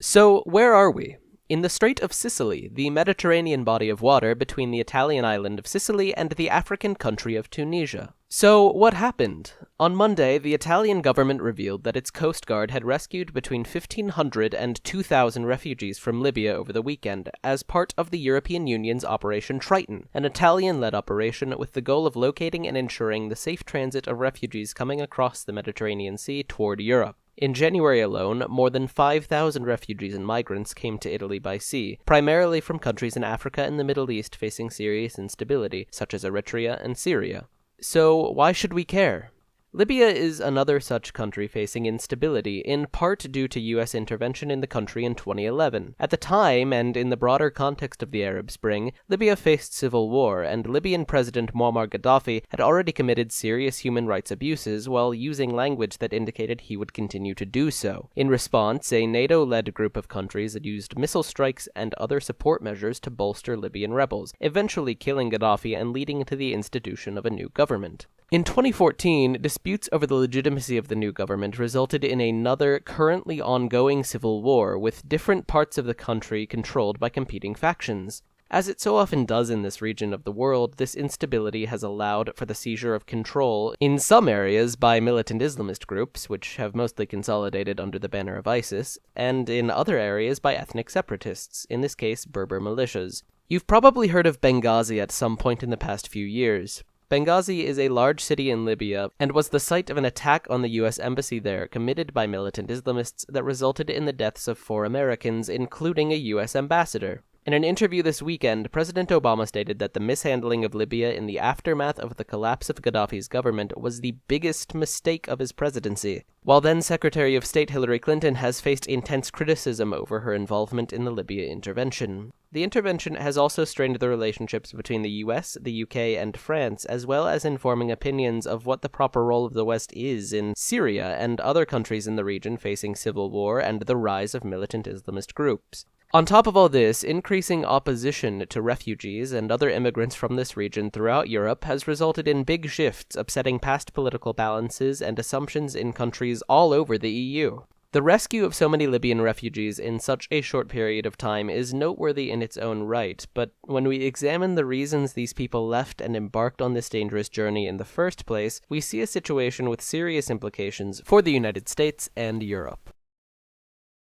So, where are we? In the Strait of Sicily, the Mediterranean body of water between the Italian island of Sicily and the African country of Tunisia. So, what happened? On Monday, the Italian government revealed that its Coast Guard had rescued between 1,500 and 2,000 refugees from Libya over the weekend as part of the European Union's Operation Triton, an Italian-led operation with the goal of locating and ensuring the safe transit of refugees coming across the Mediterranean Sea toward Europe. In January alone, more than 5,000 refugees and migrants came to Italy by sea, primarily from countries in Africa and the Middle East facing serious instability, such as Eritrea and Syria. So, why should we care? Libya is another such country facing instability, in part due to U.S. intervention in the country in 2011. At the time, and in the broader context of the Arab Spring, Libya faced civil war, and Libyan President Muammar Gaddafi had already committed serious human rights abuses while using language that indicated he would continue to do so. In response, a NATO-led group of countries had used missile strikes and other support measures to bolster Libyan rebels, eventually killing Gaddafi and leading to the institution of a new government. In 2014, disputes over the legitimacy of the new government resulted in another, currently ongoing civil war, with different parts of the country controlled by competing factions. As it so often does in this region of the world, this instability has allowed for the seizure of control in some areas by militant Islamist groups, which have mostly consolidated under the banner of ISIS, and in other areas by ethnic separatists, in this case Berber militias. You've probably heard of Benghazi at some point in the past few years. Benghazi is a large city in Libya and was the site of an attack on the U.S. embassy there committed by militant Islamists that resulted in the deaths of 4 Americans, including a U.S. ambassador. In an interview this weekend, President Obama stated that the mishandling of Libya in the aftermath of the collapse of Gaddafi's government was the biggest mistake of his presidency, while then Secretary of State Hillary Clinton has faced intense criticism over her involvement in the Libya intervention. The intervention has also strained the relationships between the US, the UK, and France, as well as informing opinions of what the proper role of the West is in Syria and other countries in the region facing civil war and the rise of militant Islamist groups. On top of all this, increasing opposition to refugees and other immigrants from this region throughout Europe has resulted in big shifts, upsetting past political balances and assumptions in countries all over the EU. The rescue of so many Libyan refugees in such a short period of time is noteworthy in its own right, but when we examine the reasons these people left and embarked on this dangerous journey in the first place, we see a situation with serious implications for the United States and Europe.